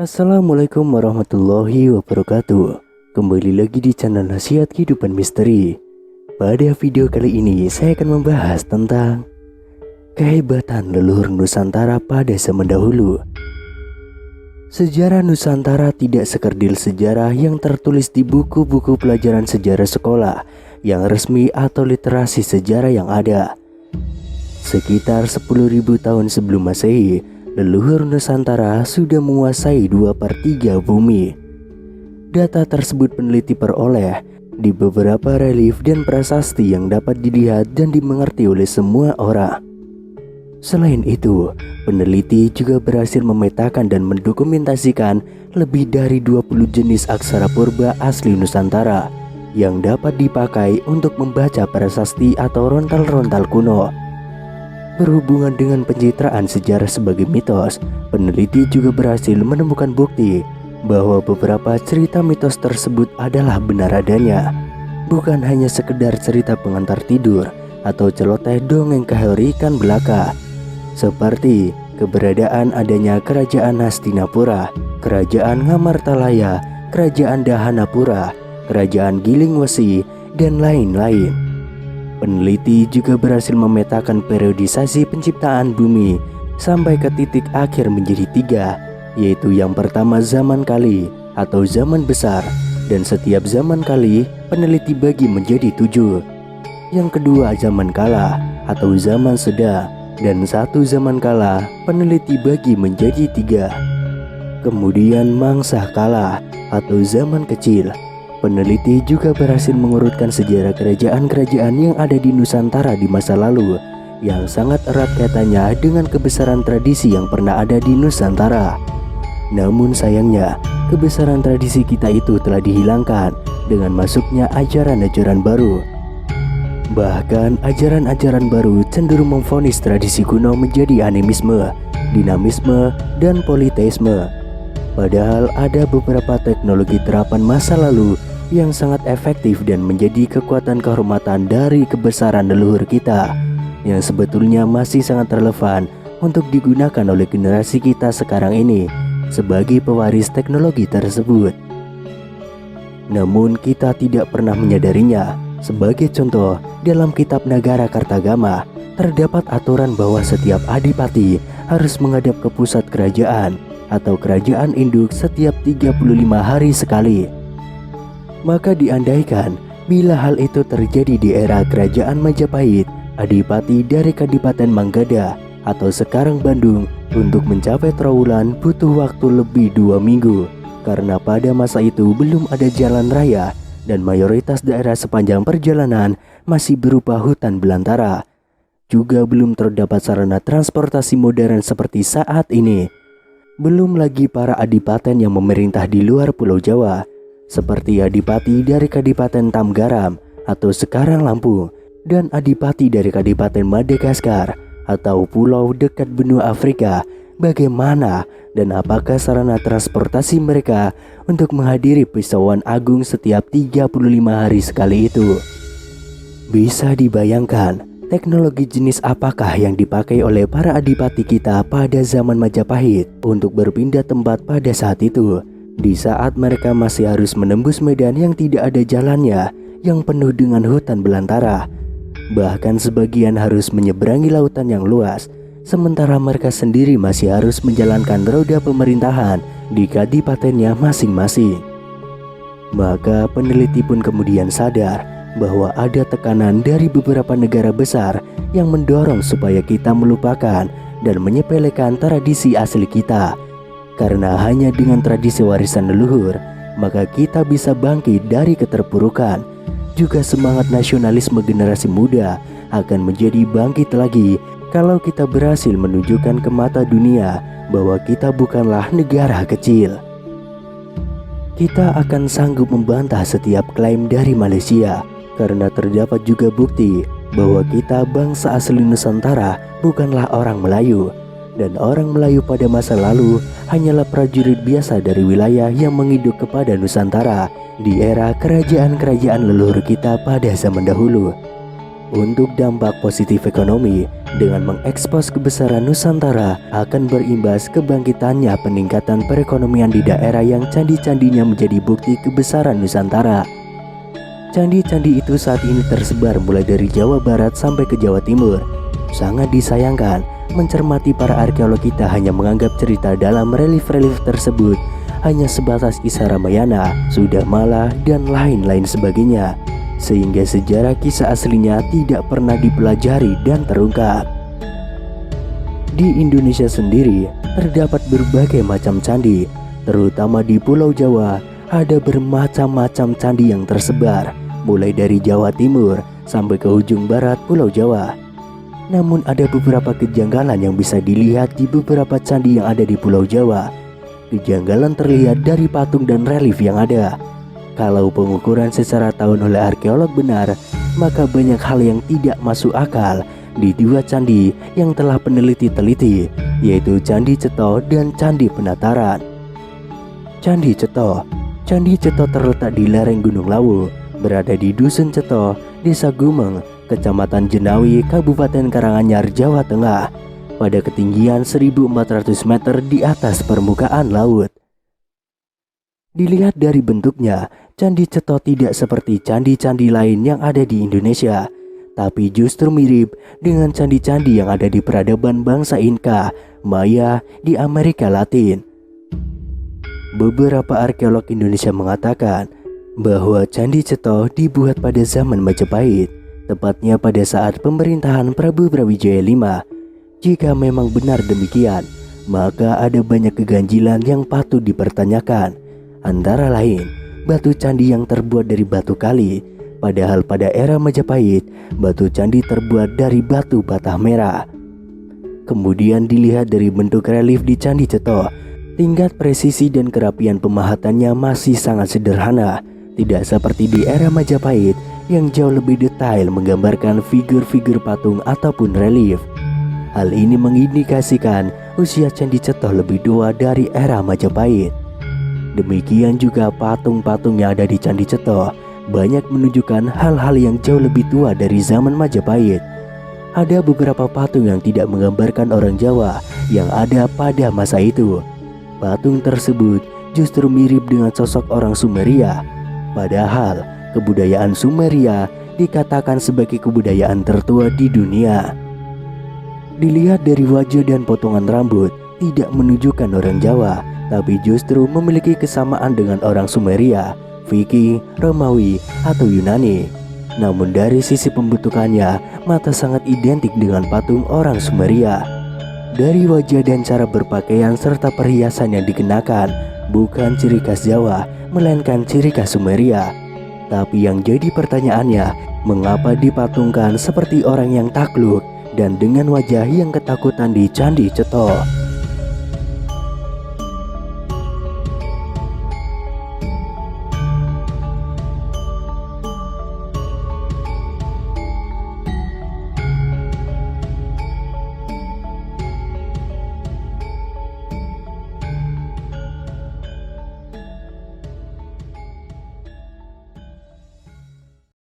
Assalamualaikum warahmatullahi wabarakatuh. Kembali lagi di channel Nasihat Kehidupan Misteri. Pada video kali ini saya akan membahas tentang kehebatan leluhur Nusantara pada zaman dahulu. Sejarah Nusantara tidak sekerdil sejarah yang tertulis di buku-buku pelajaran sejarah sekolah yang resmi atau literasi sejarah yang ada. Sekitar 10.000 tahun sebelum Masehi, leluhur Nusantara sudah menguasai 2/3 bumi. Data tersebut peneliti peroleh di beberapa relief dan prasasti yang dapat dilihat dan dimengerti oleh semua orang. Selain itu, peneliti juga berhasil memetakan dan mendokumentasikan lebih dari 20 jenis aksara purba asli Nusantara yang dapat dipakai untuk membaca prasasti atau rontal-rontal kuno. Berhubungan dengan pencitraan sejarah sebagai mitos, peneliti juga berhasil menemukan bukti bahwa beberapa cerita mitos tersebut adalah benar adanya, bukan hanya sekedar cerita pengantar tidur atau celoteh dongeng keheroikan belaka, seperti keberadaan adanya kerajaan Hastinapura, kerajaan Ngamartalaya, kerajaan Dahanapura, kerajaan Gilingwesi, dan lain-lain. Peneliti juga berhasil memetakan periodisasi penciptaan bumi sampai ke titik akhir menjadi 3, yaitu yang pertama zaman kali atau zaman besar, dan setiap zaman kali peneliti bagi menjadi 7. Yang kedua zaman kala atau zaman seda, dan satu zaman kala peneliti bagi menjadi 3. Kemudian mangsa kala atau zaman kecil. Peneliti juga berhasil mengurutkan sejarah kerajaan-kerajaan yang ada di Nusantara di masa lalu yang sangat erat kaitannya dengan kebesaran tradisi yang pernah ada di Nusantara. Namun sayangnya, kebesaran tradisi kita itu telah dihilangkan dengan masuknya ajaran-ajaran baru. Bahkan ajaran-ajaran baru cenderung memvonis tradisi kuno menjadi animisme, dinamisme, dan politeisme. Padahal ada beberapa teknologi terapan masa lalu yang sangat efektif dan menjadi kekuatan kehormatan dari kebesaran leluhur kita, yang sebetulnya masih sangat relevan untuk digunakan oleh generasi kita sekarang ini sebagai pewaris teknologi tersebut. Namun kita tidak pernah menyadarinya. Sebagai contoh, dalam kitab Nagara Kartagama terdapat aturan bahwa setiap adipati harus menghadap ke pusat kerajaan atau kerajaan induk setiap 35 hari sekali. Maka diandaikan bila hal itu terjadi di era kerajaan Majapahit, adipati dari Kadipaten Manggada atau sekarang Bandung untuk mencapai Trowulan butuh waktu lebih 2 minggu, karena pada masa itu belum ada jalan raya dan mayoritas daerah sepanjang perjalanan masih berupa hutan belantara. Juga belum terdapat sarana transportasi modern seperti saat ini. Belum lagi para adipaten yang memerintah di luar Pulau Jawa, seperti adipati dari Kadipaten Tamgaram atau sekarang Lampung, dan adipati dari Kadipaten Madagaskar atau pulau dekat benua Afrika. Bagaimana dan apakah sarana transportasi mereka untuk menghadiri Pisauan Agung setiap 35 hari sekali itu? Bisa dibayangkan teknologi jenis apakah yang dipakai oleh para adipati kita pada zaman Majapahit untuk berpindah tempat pada saat itu, di saat mereka masih harus menembus medan yang tidak ada jalannya, yang penuh dengan hutan belantara. Bahkan sebagian harus menyeberangi lautan yang luas, sementara mereka sendiri masih harus menjalankan roda pemerintahan di kadipatennya masing-masing. Maka peneliti pun kemudian sadar bahwa ada tekanan dari beberapa negara besar yang mendorong supaya kita melupakan dan menyepelekan tradisi asli kita. Karena hanya dengan tradisi warisan leluhur, maka kita bisa bangkit dari keterpurukan. Juga semangat nasionalisme generasi muda akan menjadi bangkit lagi kalau kita berhasil menunjukkan ke mata dunia bahwa kita bukanlah negara kecil. Kita akan sanggup membantah setiap klaim dari Malaysia, karena terdapat juga bukti bahwa kita bangsa asli Nusantara bukanlah orang Melayu. Dan orang Melayu pada masa lalu hanyalah prajurit biasa dari wilayah yang menginduk kepada Nusantara di era kerajaan-kerajaan leluhur kita pada zaman dahulu. Untuk dampak positif ekonomi, dengan mengekspos kebesaran Nusantara akan berimbas kebangkitannya peningkatan perekonomian di daerah yang candi-candinya menjadi bukti kebesaran Nusantara. Candi-candi itu saat ini tersebar mulai dari Jawa Barat sampai ke Jawa Timur. Sangat disayangkan, mencermati para arkeolog kita hanya menganggap cerita dalam relief-relief tersebut hanya sebatas kisah Ramayana, Sudamala, dan lain-lain sebagainya, sehingga sejarah kisah aslinya tidak pernah dipelajari dan terungkap. Di Indonesia sendiri terdapat berbagai macam candi, terutama di Pulau Jawa ada bermacam-macam candi yang tersebar, mulai dari Jawa Timur sampai ke ujung barat Pulau Jawa. Namun ada beberapa kejanggalan yang bisa dilihat di beberapa candi yang ada di Pulau Jawa. Kejanggalan terlihat dari patung dan relief yang ada. Kalau pengukuran secara tahun oleh arkeolog benar, maka banyak hal yang tidak masuk akal di dua candi yang telah peneliti teliti, yaitu Candi Ceto dan Candi Penataran. Candi Ceto terletak di lereng Gunung Lawu, berada di Dusun Ceto, Desa Gumeng, Kecamatan Jenawi, Kabupaten Karanganyar, Jawa Tengah, pada ketinggian 1.400 meter di atas permukaan laut. Dilihat dari bentuknya, Candi Ceto tidak seperti candi-candi lain yang ada di Indonesia, tapi justru mirip dengan candi-candi yang ada di peradaban bangsa Inka, Maya di Amerika Latin. Beberapa arkeolog Indonesia mengatakan bahwa Candi Ceto dibuat pada zaman Majapahit, tepatnya pada saat pemerintahan Prabu Brawijaya V. Jika memang benar demikian, maka ada banyak keganjilan yang patut dipertanyakan. Antara lain, batu candi yang terbuat dari batu kali, padahal pada era Majapahit, batu candi terbuat dari batu batah merah. Kemudian dilihat dari bentuk relief di Candi Ceto, tingkat presisi dan kerapian pemahatannya masih sangat sederhana, tidak seperti di era Majapahit yang jauh lebih detail menggambarkan figur-figur patung ataupun relief. Hal ini mengindikasikan usia Candi Ceto lebih tua dari era Majapahit. Demikian juga patung-patung yang ada di Candi Ceto banyak menunjukkan hal-hal yang jauh lebih tua dari zaman Majapahit. Ada beberapa patung yang tidak menggambarkan orang Jawa yang ada pada masa itu. Patung tersebut justru mirip dengan sosok orang Sumeria. Padahal kebudayaan Sumeria dikatakan sebagai kebudayaan tertua di dunia. Dilihat dari wajah dan potongan rambut, tidak menunjukkan orang Jawa, tapi justru memiliki kesamaan dengan orang Sumeria, Viking, Romawi, atau Yunani. Namun dari sisi pembentukannya, mata sangat identik dengan patung orang Sumeria. Dari wajah dan cara berpakaian serta perhiasan yang dikenakan, bukan ciri khas Jawa, melainkan ciri khas Sumeria. Tapi yang jadi pertanyaannya, mengapa dipatungkan seperti orang yang takluk dan dengan wajah yang ketakutan di Candi Ceto?